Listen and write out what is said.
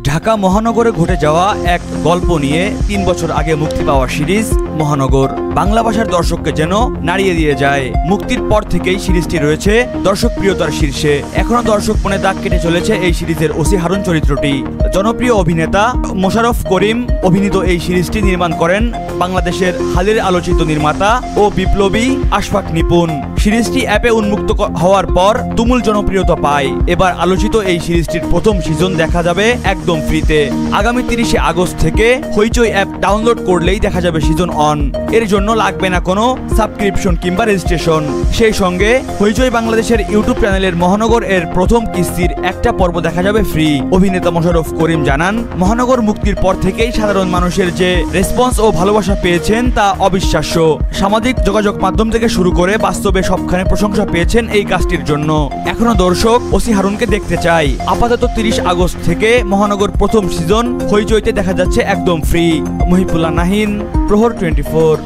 ঢাকা মহানগরে ঘটে যাওয়া এক গল্প নিয়ে ৩ বছর আগে মুক্তি পাওয়া সিরিজ মহানগর বাংলা ভাষার দর্শককে যেন নাড়িয়ে দিয়ে যায়। মুক্তির পর থেকেই সিরিজটি রয়েছে দর্শক প্রিয়তার শীর্ষে। এখনো দর্শক মনে দাগ কেটে চলেছে এই সিরিজের ওসি হারুন চরিত্রটি। জনপ্রিয় অভিনেতা মোশাররফ করিম অভিনীত এই সিরিজটি নির্মাণ করেন বাংলাদেশের হালের আলোচিত নির্মাতা ও বিপ্লবী আশফাক নিপুণ। সিরিজটি অ্যাপে উন্মুক্ত হওয়ার পর তুমুল জনপ্রিয়তা পায়। এবার আলোচিত এই সিরিজটির প্রথম সিজন দেখা যাবে একদম ফ্রিতে। আগামী ৩০শে আগস্ট থেকে হইচই অ্যাপ ডাউনলোড করলেই দেখা যাবে সিজন অন। এর জন্য লাগবে না কোনো সাবস্ক্রিপশন কিংবা রেজিস্ট্রেশন। সেই সঙ্গে হইচই বাংলাদেশের ইউটিউব চ্যানেলের মহানগর এর প্রথম কিস্তির একটা পর্ব দেখা যাবে ফ্রি। অভিনেতা মোশাররফ করিম জানান, মহানগর মুক্তির পর থেকেই সাধারণ মানুষের যে রেসপন্স ও ভালোবাসা পেয়েছেন তা অবিশ্বাস্য। সামাজিক যোগাযোগ মাধ্যম থেকে শুরু করে বাস্তবে সবখানে প্রশংসা পেয়েছেন এই কাজটির জন্য। এখনো দর্শক ওসি হারুনকে দেখতে চাই। আপাতত ৩০ আগস্ট থেকে মহানগর প্রথম সিজন হইচইতে দেখা যাচ্ছে একদম ফ্রি। মহিবুল্লাহ নাহিন, প্রহর 24।